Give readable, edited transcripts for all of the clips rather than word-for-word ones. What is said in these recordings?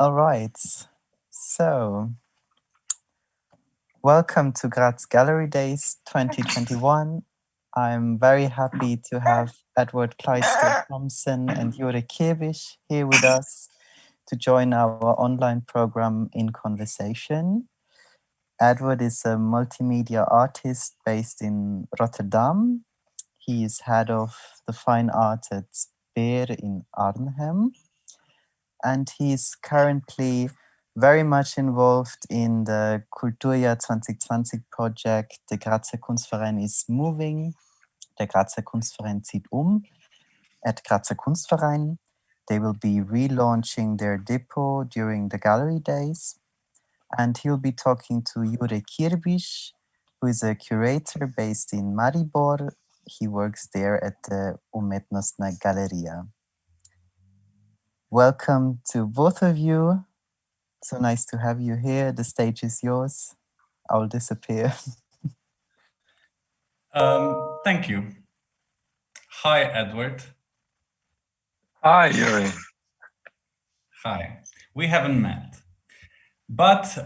All right, so welcome to Graz Gallery Days 2021. I'm very happy to have Edward Clydesdale Thomson and Jure Kirbiš here with us to join our online program in conversation. Edward is a multimedia artist based in Rotterdam. He is head of the fine art at ArtEz in Arnhem. And he's currently very much involved in the Kulturjahr 2020 project. The Grazer Kunstverein is moving. Der Grazer Kunstverein zieht at Grazer Kunstverein. They will be relaunching their depot during the gallery days. And he'll be talking to Jure Kirbiš, who is a curator based in Maribor. He works there at the Umetnostna Galeria. Welcome to both of you. So nice to have you here. The stage is yours. I'll disappear. Thank you. Hi, Edward. Hi, Jure. Hi. We haven't met. But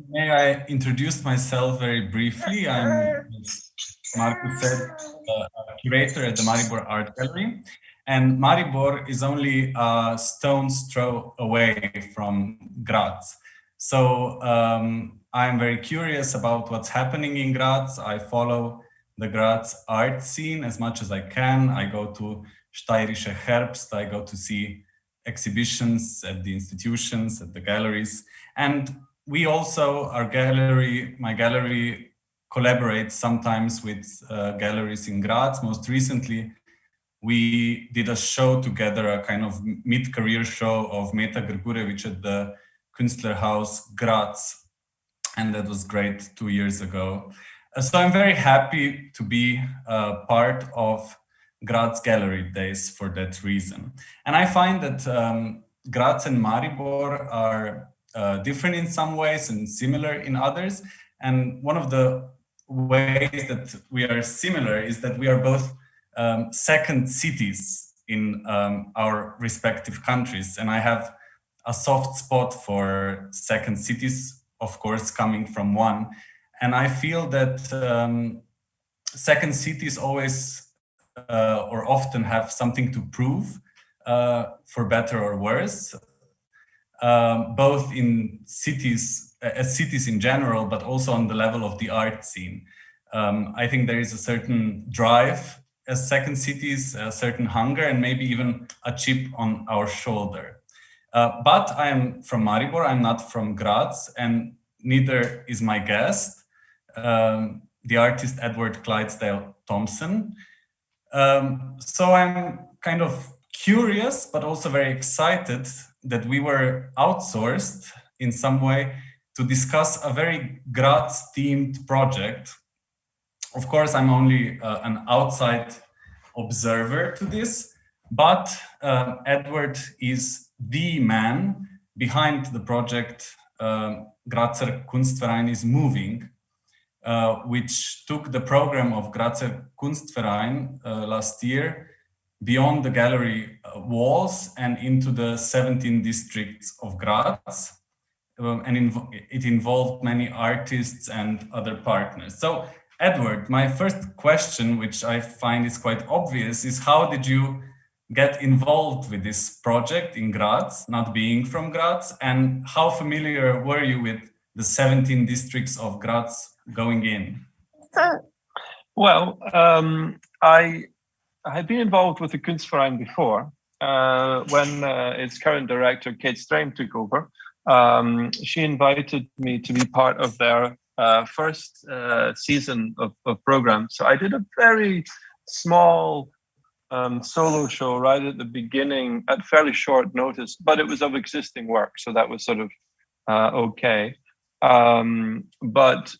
may I introduce myself very briefly? I'm, as Marcus said, a curator at the Maribor Art Gallery. And Maribor is only a stone's throw away from Graz. So I'm very curious about what's happening in Graz. I follow the Graz art scene as much as I can. I go to Steirische Herbst. I go to see exhibitions at the institutions, at the galleries. And we also, my gallery collaborates sometimes with galleries in Graz. Most recently, we did a show together, a kind of mid-career show of Meta Grgurević at the Künstlerhaus Graz. And that was great 2 years ago. So I'm very happy to be part of Graz Gallery Days for that reason. And I find that Graz and Maribor are different in some ways and similar in others. And one of the ways that we are similar is that we are both second cities in our respective countries. And I have a soft spot for second cities, of course, coming from one. And I feel that second cities always or often have something to prove, for better or worse, both in cities, as cities in general, but also on the level of the art scene. I think there is a certain drive as second cities, a certain hunger, and maybe even a chip on our shoulder. But I am from Maribor, I'm not from Graz, and neither is my guest, the artist Edward Clydesdale Thomson. So I'm kind of curious, but also very excited that we were outsourced in some way to discuss a very Graz-themed project. Of course, I'm only an outside observer to this, but Edward is the man behind the project Grazer Kunstverein is moving, which took the program of Grazer Kunstverein last year beyond the gallery walls and into the 17 districts of Graz. And it involved many artists and other partners. So, Edward, my first question, which I find is quite obvious, is how did you get involved with this project in Graz, not being from Graz, and how familiar were you with the 17 districts of Graz going in? Well, I had been involved with the Kunstverein before when its current director, Kate Strain, took over. She invited me to be part of their first season of programs. So I did a very small solo show right at the beginning at fairly short notice, but it was of existing work. So that was sort of okay. But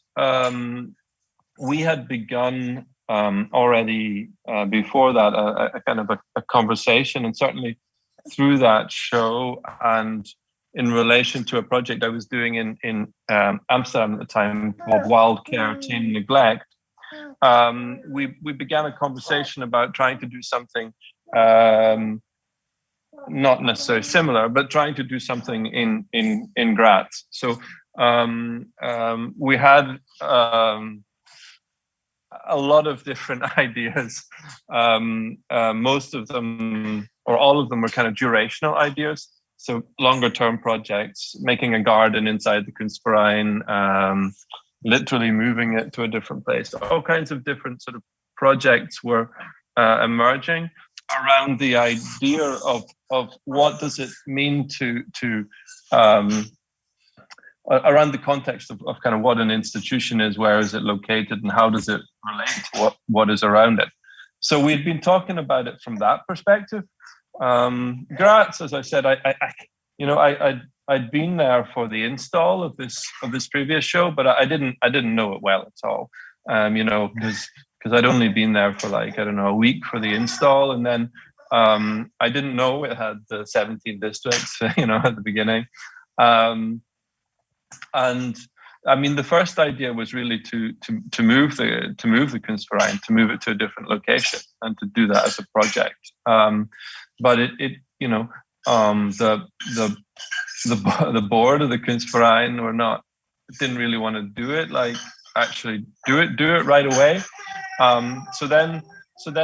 we had begun already before that a kind of a conversation, and certainly through that show and in relation to a project I was doing in Amsterdam at the time called Wild Care, Tame Neglect, we began a conversation about trying to do something not necessarily similar, but trying to do something in Graz. So we had a lot of different ideas. Most of them, or all of them, were kind of durational ideas. So longer term projects, making a garden inside the Kunstverein, literally moving it to a different place. All kinds of different sort of projects were emerging around the idea of what does it mean to around the context of kind of what an institution is, where is it located, and how does it relate to what is around it. So we'd been talking about it from that perspective. Graz, as I said, I'd been there for the install of this previous show, but I didn't know it well at all. Because I'd only been there for a week for the install, and then I didn't know it had the 17 districts, at the beginning. And I mean, the first idea was really to move the Kunstverein, to move it to a different location, and to do that as a project. But the board of the Kunstverein didn't really want to do it, actually do it right away. So then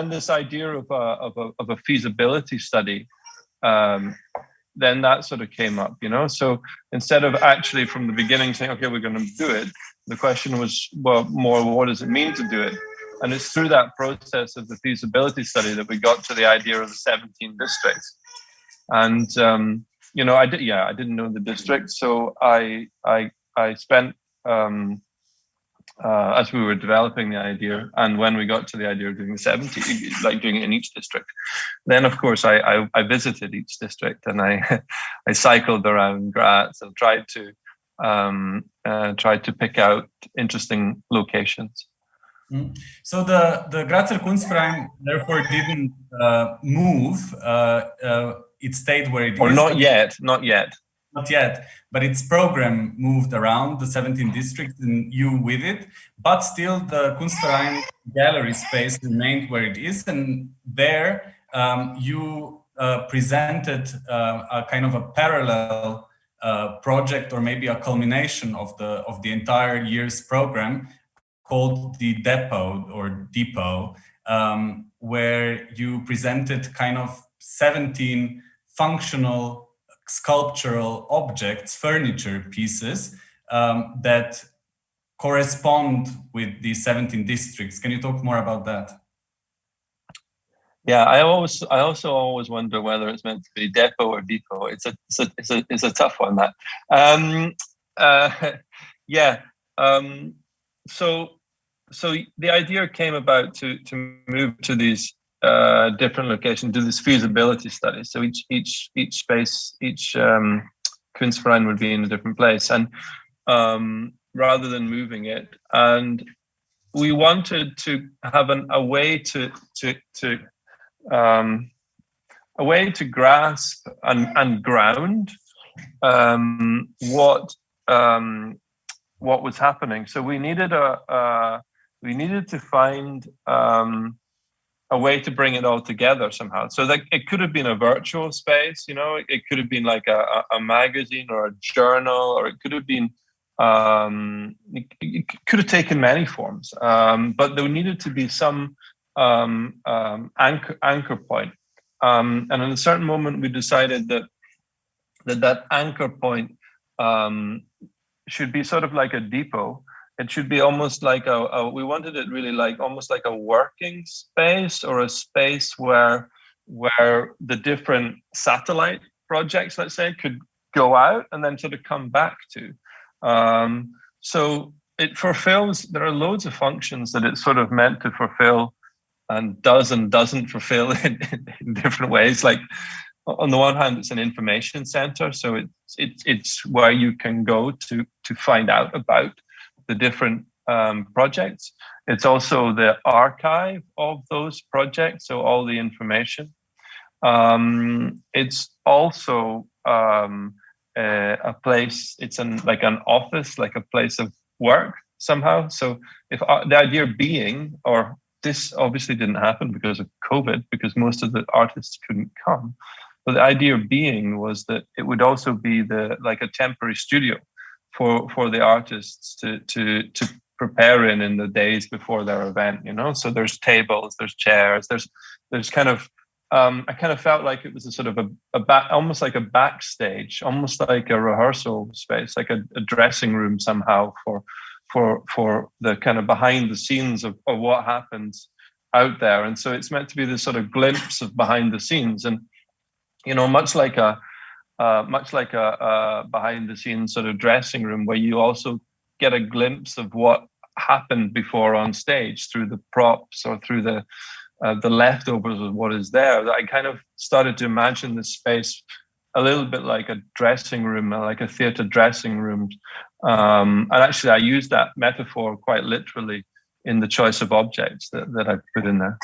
this idea of a feasibility study, then that sort of came up, So instead of actually from the beginning saying, okay, we're going to do it, the question was, well, more, what does it mean to do it? And it's through that process of the feasibility study that we got to the idea of the 17 districts. And I didn't know the district, so I spent as we were developing the idea, and when we got to the idea of doing the 70, doing it in each district, then of course I visited each district, and I cycled around Graz and tried to pick out interesting locations. So the Grazer Kunstverein therefore didn't move. It stayed where it is. Or not yet. Not yet, but its program moved around the 17 districts and you with it, but still the Kunstverein gallery space remained where it is, and there you presented a kind of a parallel project, or maybe a culmination of the entire year's program, called the Depot, where you presented kind of 17 functional sculptural objects, furniture pieces that correspond with the 17 districts. Can you talk more about that? Yeah, I also always wonder whether it's meant to be depot or depot. It's a tough one, that. So the idea came about to move to these different locations, do this feasibility study. So each space, each Kunstverein would be in a different place, and rather than moving it, and we wanted to have a way to grasp and ground what was happening. So we needed to find a way to bring it all together somehow. So that it could have been a virtual space, it could have been like a magazine or a journal, or it could have been, it could have taken many forms, but there needed to be some anchor point. And at a certain moment, we decided that anchor point should be sort of like a depot. It should be almost like we wanted it really like almost like a working space, or a space where the different satellite projects, let's say, could go out and then sort of come back to. So it fulfills, there are loads of functions that it's sort of meant to fulfill, and doesn't fulfill in different ways. Like on the one hand, it's an information center, so it's where you can go to find out about the different projects. It's also the archive of those projects, so all the information. It's also a place, it's like an office, like a place of work somehow. So if the idea being, or this obviously didn't happen because of COVID, because most of the artists couldn't come, But the idea being was that it would also be like a temporary studio for the artists to prepare in the days before their event, you know. So there's tables, there's chairs, there's kind of I kind of felt like it was a sort of almost like a backstage, almost like a rehearsal space, like a dressing room somehow for the kind of behind the scenes of what happens out there. And so it's meant to be this sort of glimpse of behind the scenes, and you know, much like a behind the scenes sort of dressing room, where you also get a glimpse of what happened before on stage through the props or through the leftovers of what is there. I kind of started to imagine this space a little bit like a dressing room, like a theatre dressing room. And actually, I used that metaphor quite literally in the choice of objects that I put in there.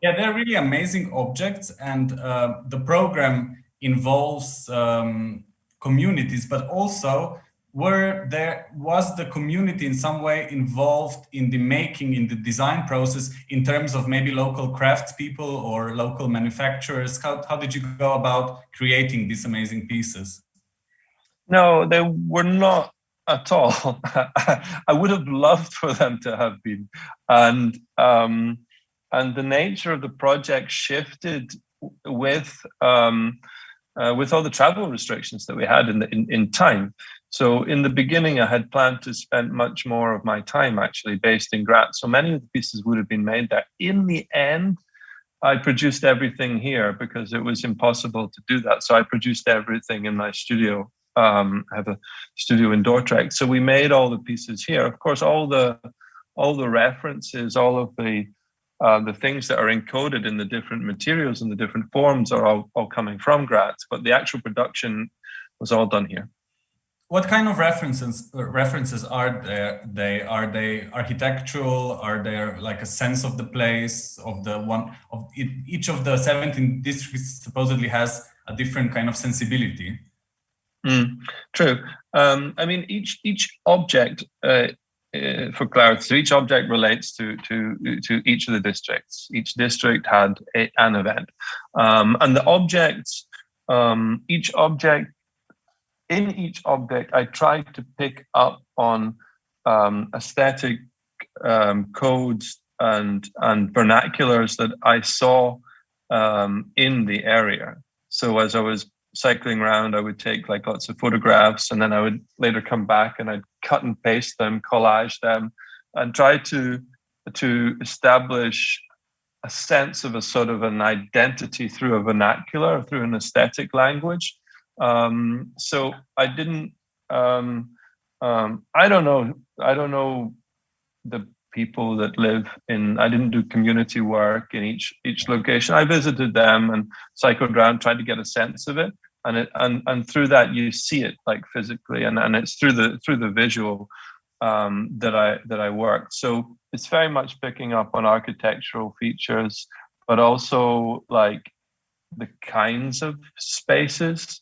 Yeah, they're really amazing objects, and the program involves communities, but also was the community in some way involved in the making, in the design process, in terms of maybe local craftspeople or local manufacturers? How did you go about creating these amazing pieces? No, they were not at all. I would have loved for them to have been, and the nature of the project shifted with all the travel restrictions that we had in time. So in the beginning, I had planned to spend much more of my time actually based in Graz. So many of the pieces would have been made there. In the end, I produced everything here because it was impossible to do that. So I produced everything in my studio. I have a studio in Dordrecht. So we made all the pieces here. Of course, all the references, all of the things that are encoded in the different materials and the different forms are all coming from Graz, but the actual production was all done here. What kind of references are there? Are they architectural? Are there like a sense of the place each of the 17 districts supposedly has a different kind of sensibility? True. I mean, each object for clarity, so each object relates to each of the districts. Each district had an event, and the objects, in each object, I tried to pick up on aesthetic codes and vernaculars that I saw in the area. So as I was cycling around, I would take like lots of photographs, and then I would later come back and I'd cut and paste them, collage them, and try to establish a sense of a sort of an identity through a vernacular, through an aesthetic language. So I didn't. I don't know the people that live in. I didn't do community work in each location. I visited them and cycled around, tried to get a sense of it, and through that you see it like physically, and it's through the visual that I worked. So it's very much picking up on architectural features, but also like the kinds of spaces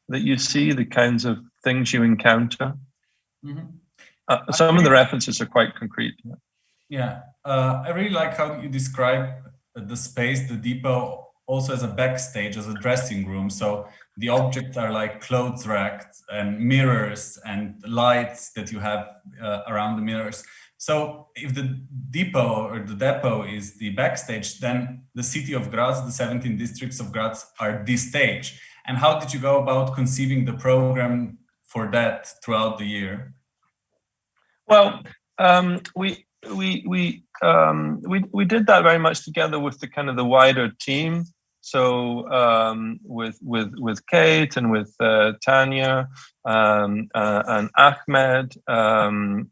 that you see, the kinds of things you encounter. Mm-hmm. Some of the references are quite concrete. Yeah, I really like how you describe the space, the depot, also as a backstage, as a dressing room. So the objects are like clothes racks and mirrors and lights that you have around the mirrors. So if the depot is the backstage, then the city of Graz, the 17 districts of Graz are the stage. And how did you go about conceiving the program for that throughout the year? Well, we did that very much together with the kind of the wider team. So with Kate and with Tanya and Ahmed and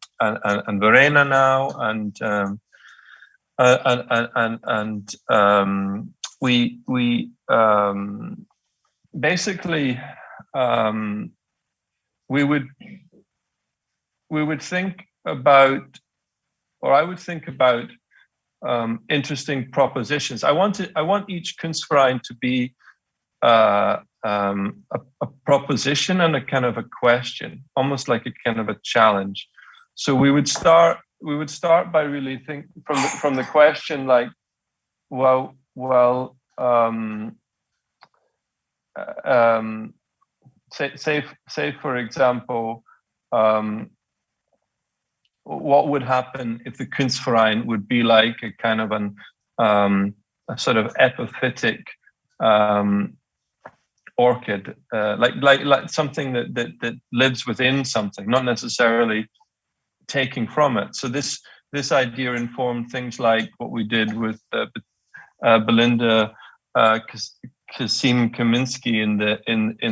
Verena now and we basically we would think about, or I would think about interesting propositions. I want each Kunstverein to be a proposition and a kind of a question, almost like a kind of a challenge. So we would start by really think from the question, like, say for example, what would happen if the Kunstverein would be like a kind of a sort of epiphytic orchid, like something that lives within something, not necessarily taking from it. So this idea informed things like what we did with Belinda Kasim-Kaminski in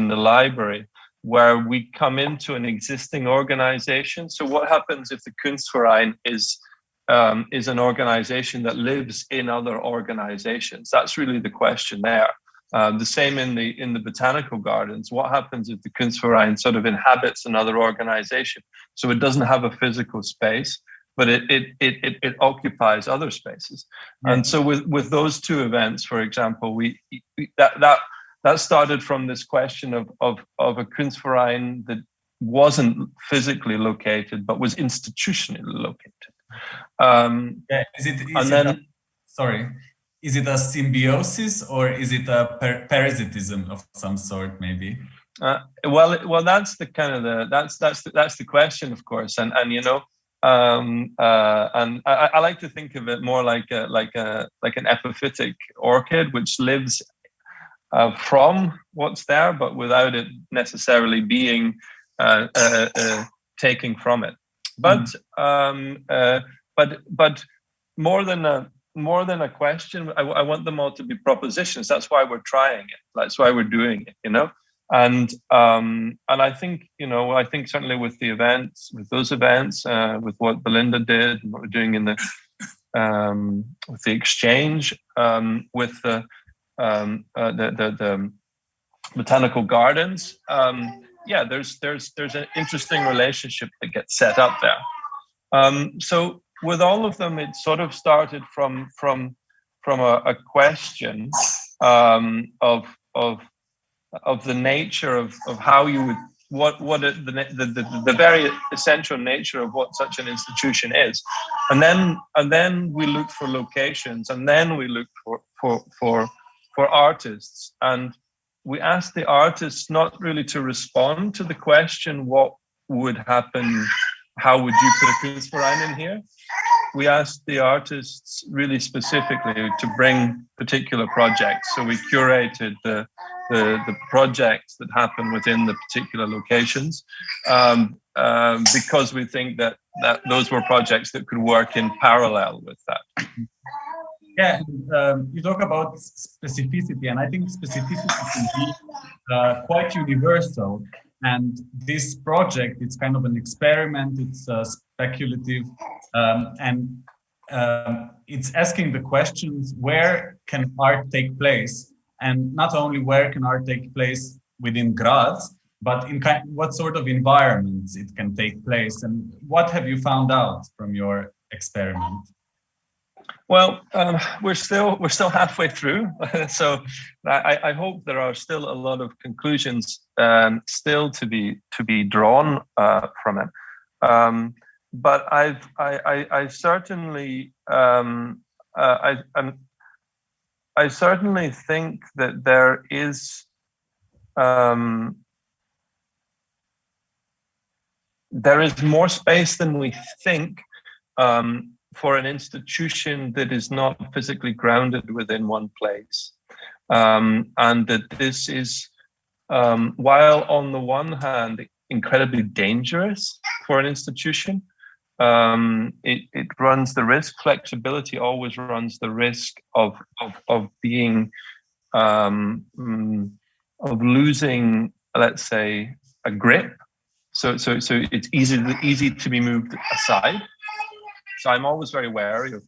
the library, where we come into an existing organization. So what happens if the Kunstverein is an organization that lives in other organizations? That's really the question there. The same in the botanical gardens. What happens if the Kunstverein sort of inhabits another organization? So it doesn't have a physical space, but it occupies other spaces. Yeah. And so with those two events, for example, that started from this question of a Kunstverein that wasn't physically located, but was institutionally located. Is it a symbiosis, or is it a parasitism of some sort, maybe? Well, that's the kind of that's the question, of course, and you know, and I like to think of it more like an epiphytic orchid, which lives from what's there, but without it necessarily being taking from it. But but more than a question, I want them all to be propositions. That's why we're trying it. That's why we're doing it, you know. And I think, you know, I think certainly with those events, with what Belinda did, and what we're doing in with the exchange, with the botanical gardens, there's an interesting relationship that gets set up there. So with all of them, it sort of started from a question of the nature of how you would the very essential nature of what such an institution is, and then we looked for locations, and then we looked for artists, and we asked the artists not really to respond to the question what would happen, how would you put a Kunstverein in here. We asked the artists really specifically to bring particular projects. So we curated the projects that happen within the particular locations, because we think that those were projects that could work in parallel with that. Yeah, you talk about specificity, and I think specificity can be quite universal. And this project, it's kind of an experiment, it's speculative, and it's asking the questions, where can art take place? And not only where can art take place within Graz, but in what sort of environments it can take place. And what have you found out from your experiment? Well, we're still halfway through, so I hope there are still a lot of conclusions still to be drawn from it. But I certainly I certainly think that there is more space than we think for an institution that is not physically grounded within one place. And that this is, while on the one hand, incredibly dangerous for an institution, it runs the risk, flexibility always runs the risk of being, of losing, let's say, a grip. So it's easy to be moved aside. So I'm always very wary of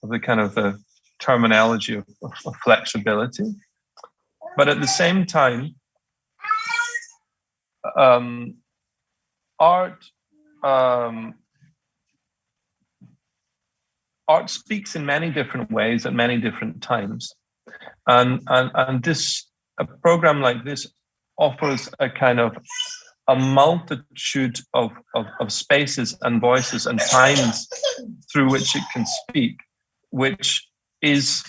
the kind of the terminology of flexibility, but at the same time, art speaks in many different ways at many different times, and a program like this offers a kind of a multitude of spaces and voices and times through which it can speak, which is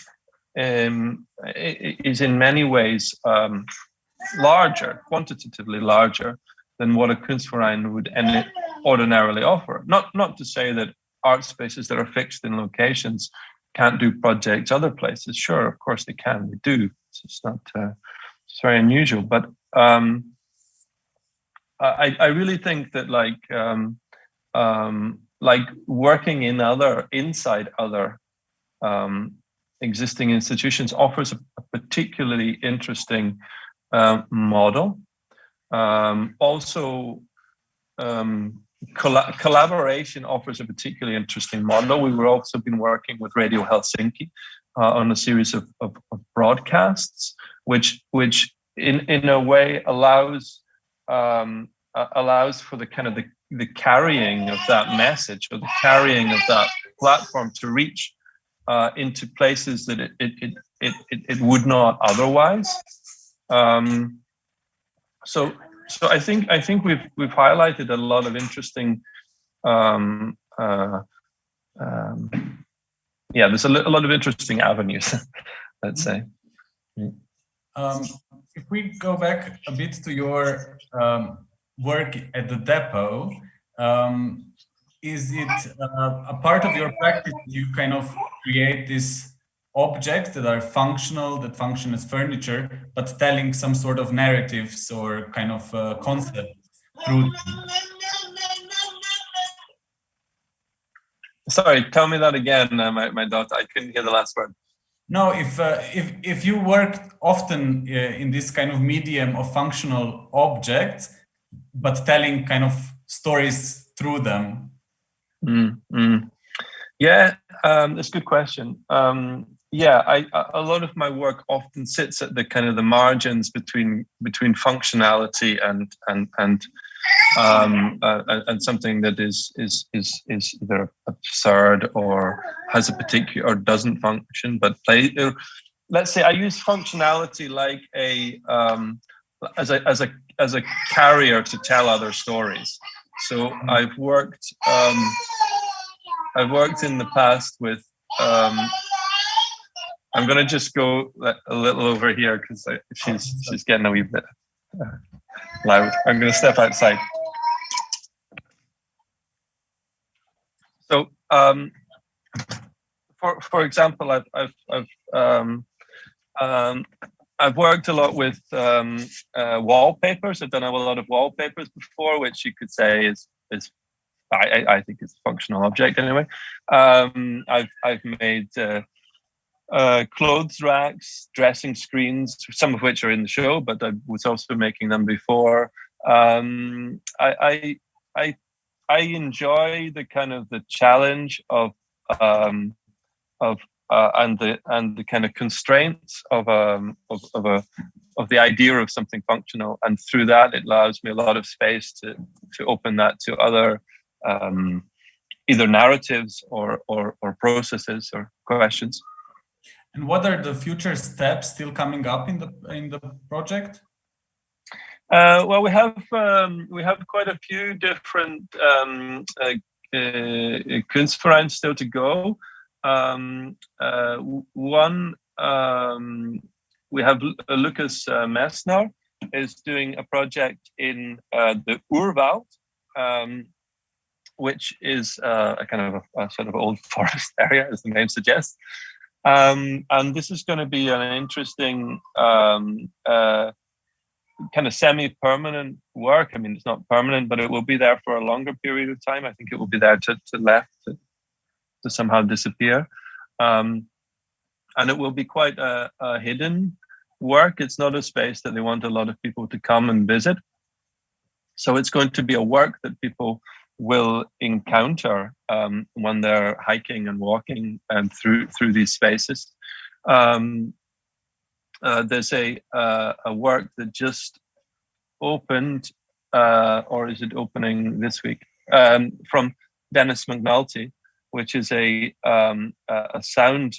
is in many ways larger, quantitatively larger than what a Kunstverein would ordinarily offer. Not to say that art spaces that are fixed in locations can't do projects other places. Sure, of course they can. They do. It's not. It's very unusual, but I really think that like working inside other existing institutions offers a particularly interesting model. Also, collaboration offers a particularly interesting model. We've also been working with Radio Helsinki on a series of broadcasts, which in a way allows for the kind of the carrying of that message, or the carrying of that platform to reach into places that it would not otherwise. So I think we've highlighted a lot of interesting. There's a lot of interesting avenues, let's say. If we go back a bit to your work at the depot, is it a part of your practice? You kind of create these objects that are functional, that function as furniture, but telling some sort of narratives or kind of concept through them. Sorry, tell me that again, my daughter. I couldn't hear the last word. No, if you work often in this kind of medium of functional objects, but telling kind of stories through them. Yeah, that's a good question. A lot of my work often sits at the kind of the margins between functionality and something that is either absurd or has a particular or doesn't function, but let's say I use functionality like as a carrier to tell other stories. So I've worked in the past with I'm going to just go a little over here because she's getting a wee bit loud. I'm going to step outside. So, for example, I've worked a lot with wallpapers. I've done a lot of wallpapers before, which you could say is I think it's a functional object anyway. I've made clothes racks, dressing screens, some of which are in the show, but I was also making them before. I enjoy the kind of the challenge of and the kind of constraints of the idea of something functional, and through that it allows me a lot of space to open that to other either narratives or processes or questions. And what are the future steps still coming up in the project? Well, we have quite a few different Kunstvereins still to go. One, we have Lucas Messner is doing a project in the Urwald, which is a kind of a sort of old forest area, as the name suggests. And this is going to be an interesting kind of semi-permanent work. I mean, it's not permanent, but it will be there for a longer period of time. I think it will be there to somehow disappear. And it will be quite a hidden work. It's not a space that they want a lot of people to come and visit. So it's going to be a work that people will encounter when they're hiking and walking through these spaces. There's a work that just opened, or is it opening this week? From Dennis McNulty, which is a sound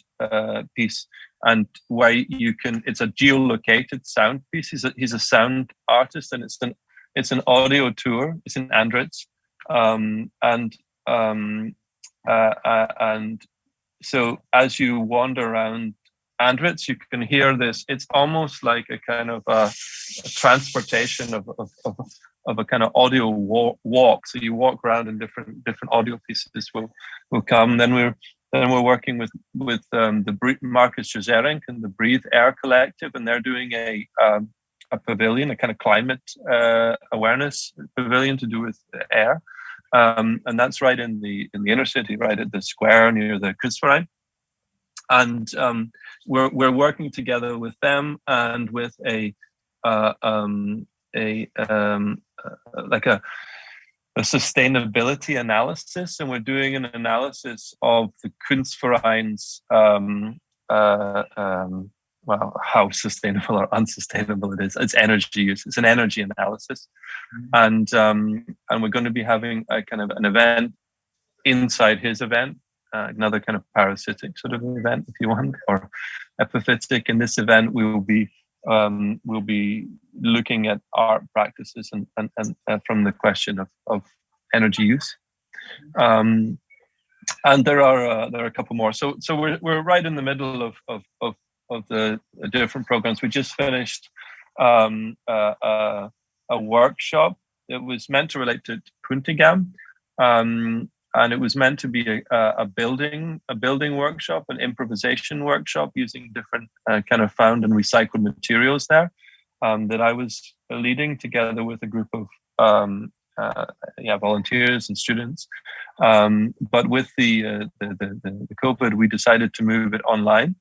piece, and where you can. It's a geolocated sound piece. He's a sound artist, and it's an audio tour. It's in Andrej, and so as you wander around Andrej, you can hear this. It's almost like a kind of a transportation of a kind of audio walk. So you walk around and different audio pieces will come. Then we're working with the Marcus Jezerink and the Breathe Air Collective, and they're doing a pavilion, a kind of climate awareness pavilion to do with air, and that's right in the inner city, right at the square near the Kunstverein. And we're working together with them and with a sustainability analysis, and we're doing an analysis of the Kunstverein's how sustainable or unsustainable it is. It's energy use. It's an energy analysis, and we're going to be having a kind of an event inside his event, another kind of parasitic sort of event, if you want, or epiphytic. In this event, we'll be looking at art practices and from the question of energy use. And there are a couple more. So we're right in the middle of the different programs. We just finished a workshop that was meant to relate to Puntigam, and it was meant to be a building workshop, an improvisation workshop using different kind of found and recycled materials there, that I was leading together with a group of volunteers and students. But with the COVID, we decided to move it online.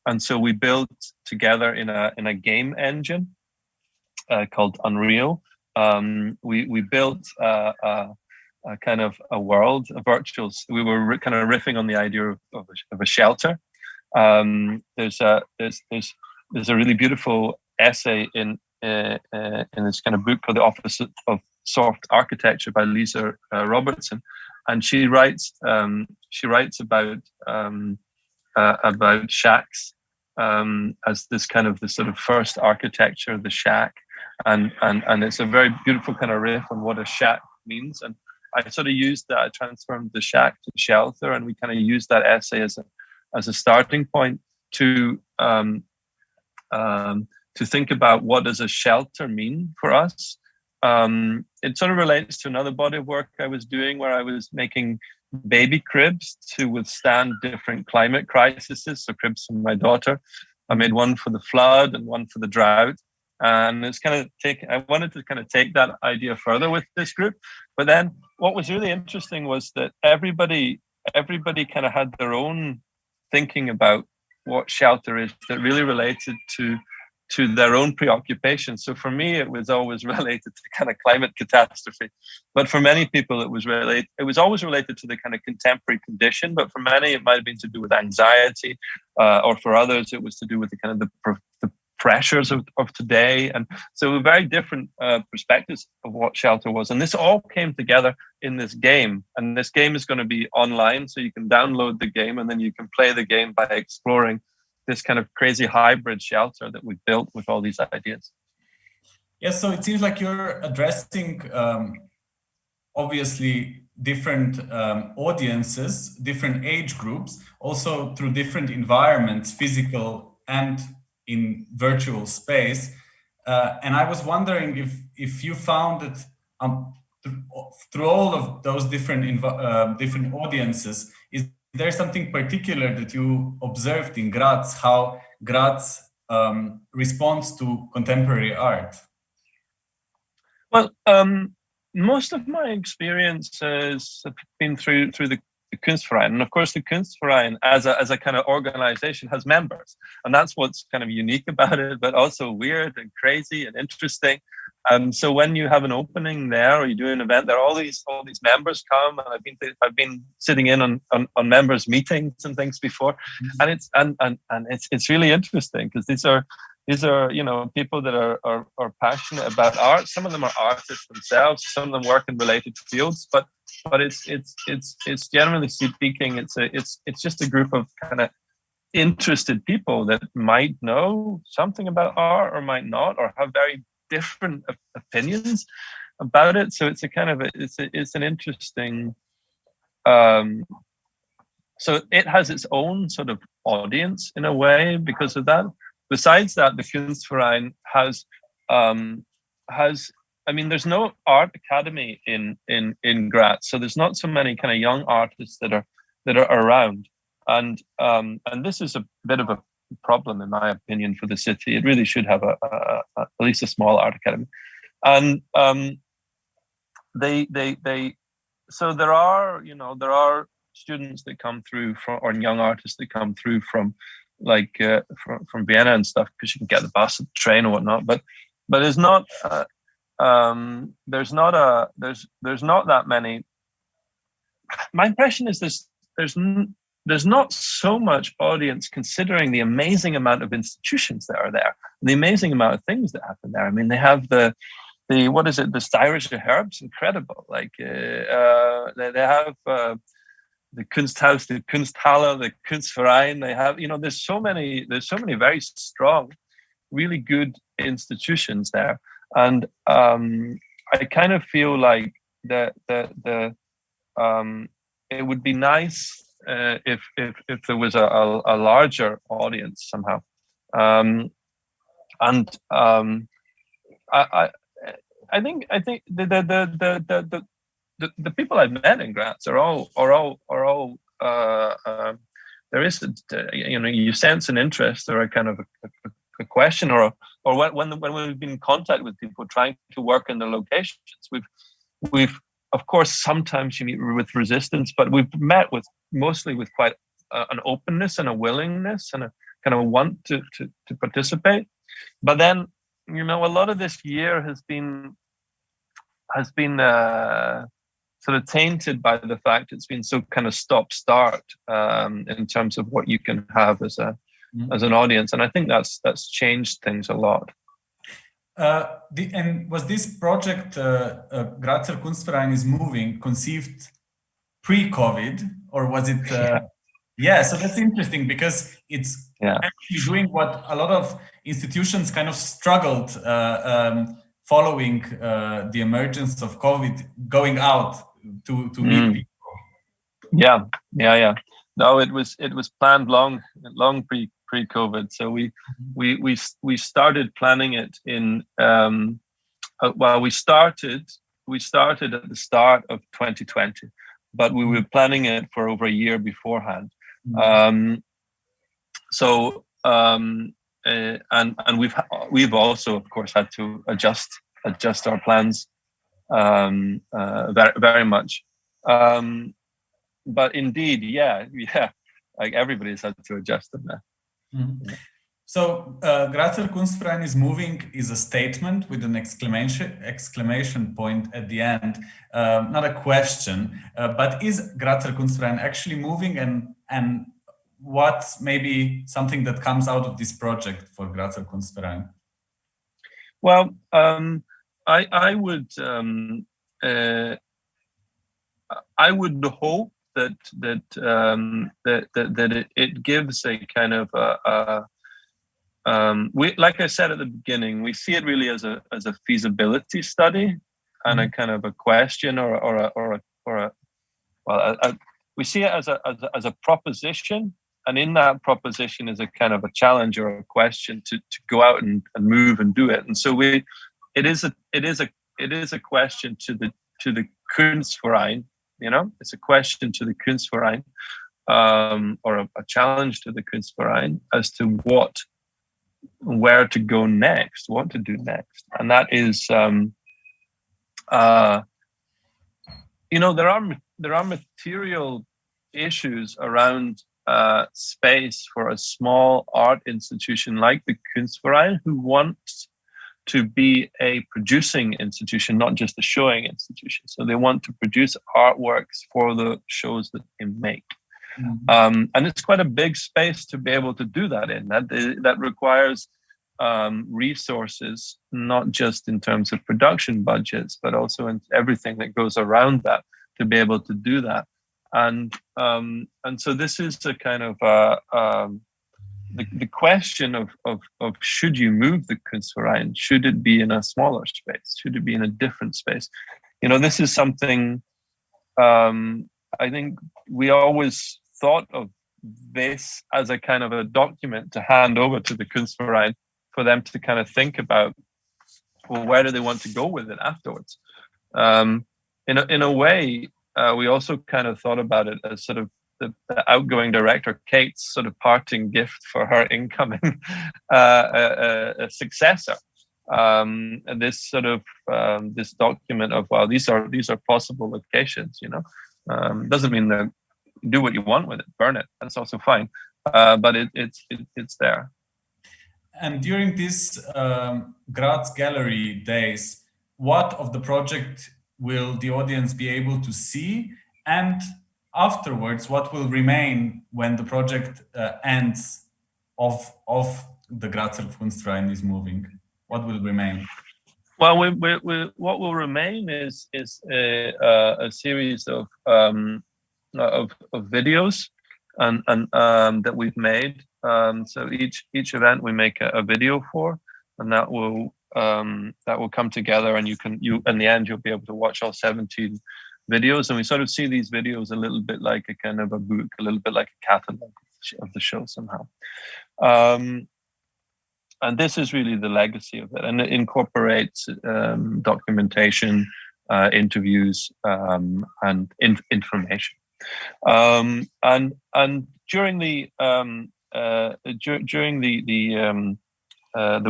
And so we built together in a game engine called Unreal. We built a kind of a world, a virtual. We were kind of riffing on the idea of a shelter. There's a really beautiful essay in this kind of book called The Office of Soft Architecture by Lisa Robertson, and she writes about shacks as this kind of the sort of first architecture of the shack, and it's a very beautiful kind of riff on what a shack means. And I sort of used that. I transformed the shack to shelter, and we kind of used that essay as a starting point to think about what does a shelter mean for us. It sort of relates to another body of work I was doing, where I was making baby cribs to withstand different climate crises. So cribs for my daughter. I made one for the flood and one for the drought. And it's kind of I wanted to kind of take that idea further with this group. But then what was really interesting was that everybody kind of had their own thinking about what shelter is that really related to their own preoccupation. So for me, it was always related to kind of climate catastrophe. But for many people, it was always related to the kind of contemporary condition. But for many, it might have been to do with anxiety, or for others, it was to do with the kind of the pressures of today. And so very different perspectives of what shelter was. And this all came together in this game. And this game is going to be online, so you can download the game and then you can play the game by exploring this kind of crazy hybrid shelter that we built with all these ideas. Yes, so it seems like you're addressing obviously different audiences, different age groups, also through different environments, physical and in virtual space. And I was wondering if you found that through all of those different audiences, is there something particular that you observed in Graz, how Graz responds to contemporary art? Well, most of my experiences have been through the Kunstverein, and of course the Kunstverein as a kind of organization has members, and that's what's kind of unique about it, but also weird and crazy and interesting. So when you have an opening there, or you do an event, there are all these members come, and I've been sitting in on members' meetings and things before, and it's really interesting because these are people that are passionate about art. Some of them are artists themselves. Some of them work in related fields, but it's generally speaking, it's just a group of kind of interested people that might know something about art or might not, or have very different opinions about it. So it's a kind of it's an interesting so it has its own sort of audience in a way because of that. Besides that, the Kunstverein has I mean, there's no art academy in Graz, so there's not so many kind of young artists that are around, and this is a bit of a problem in my opinion for the city. It really should have at least a small art academy, and so there are students that come through or young artists that come through from from Vienna and stuff, because you can get the bus and train or whatnot, but it's not. There's not that many. My impression is there's not so much audience considering the amazing amount of institutions that are there, and the amazing amount of things that happen there. I mean, they have the what is it? The Steirische Herbst, incredible. Like they have the Kunsthaus, the Kunsthalle, the Kunstverein. They have there's so many very strong, really good institutions there. And I kind of feel like that it would be nice if there was a larger audience somehow. I think the people I've met in Graz are all there is you sense an interest or a kind of a question or when we've been in contact with people trying to work in the locations, we've of course sometimes you meet with resistance, but we've met mostly with quite an openness and a willingness and a kind of want to participate. But then a lot of this year has been sort of tainted by the fact it's been so kind of stop-start in terms of what you can have as an audience, and I think that's changed things a lot. And was this project Grazer Kunstverein is moving conceived pre-COVID, or was it? Yeah, so that's interesting because it's actually doing what a lot of institutions kind of struggled following the emergence of COVID, going out to meet people. Yeah. No, it was planned long pre-COVID. So we started planning it in we started at the start of 2020, but we were planning it for over a year beforehand. And we've also of course had to adjust our plans very, very much. But indeed, like everybody's had to adjust them now. Mm-hmm. So Grazer Kunstverein is moving is a statement with an exclamation point at the end. Not a question, but is Grazer Kunstverein actually moving, and what's maybe something that comes out of this project for Grazer Kunstverein? Well, I would hope that it gives a kind of like I said at the beginning, we see it really as a feasibility study and a kind of a question we see it as a proposition, and in that proposition is a kind of a challenge or a question to go out and move and do it. And so it is a question to the Kunstverein. It's a question to the Kunstverein, or a challenge to the Kunstverein as to where to go next, what to do next. And that is, there are material issues around space for a small art institution like the Kunstverein, who wants to be a producing institution, not just a showing institution. So they want to produce artworks for the shows that they make. Mm-hmm. And it's quite a big space to be able to do that in. That requires resources, not just in terms of production budgets, but also in everything that goes around that to be able to do that. And so this is a kind of the question of should you move the Kunstverein? Should it be in a smaller space? Should it be in a different space? This is something I think we always thought of this as a kind of a document to hand over to the Kunstverein for them to kind of think about, well, where do they want to go with it afterwards? In a way, we also kind of thought about it as sort of the outgoing director Kate's sort of parting gift for her incoming a successor. And this sort of this document of, well, these are possible locations, you know. Doesn't mean that do what you want with it, burn it. That's also fine, but it's there. And during this Graz Gallery days, what of the project will the audience be able to see? And afterwards, what will remain when the project ends of the Grazer Kunstverein is moving? What will remain? Well, what will remain is a series of videos and that we've made. So each event we make a video for, and that will come together, and you in the end you'll be able to watch all 17 videos, and we sort of see these videos a little bit like a kind of a book, a little bit like a catalog of the show somehow. And this is really the legacy of it, and it incorporates documentation, interviews, and information. And during the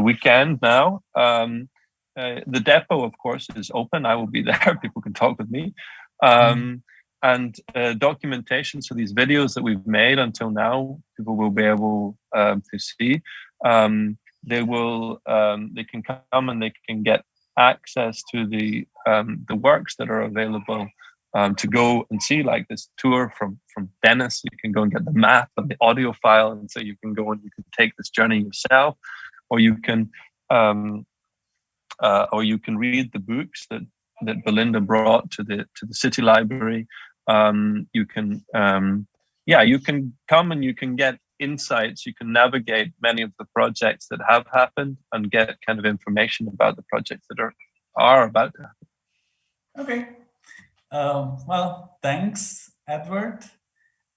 weekend now, the depot, of course, is open. I will be there. People can talk with me. And documentation. So these videos that we've made until now, people will be able to see. They can come and they can get access to the works that are available to go and see, like this tour from Venice. You can go and get the map and the audio file, and so you can go and you can take this journey yourself, or you can read the books that Belinda brought to the city library. You can come and you can get insights. You can navigate many of the projects that have happened and get kind of information about the projects that are about to happen. Okay. Well, thanks, Edward.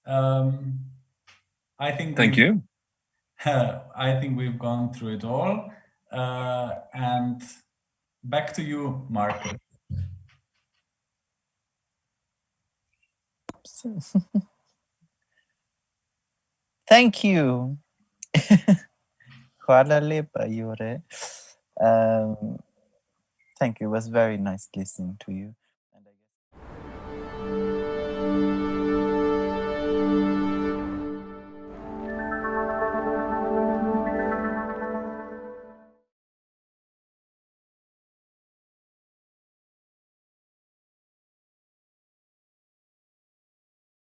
I think. Thank you. I think we've gone through it all. And back to you, Marco. Thank you. Hvala lepa, Jure. Thank you. It was very nice listening to you.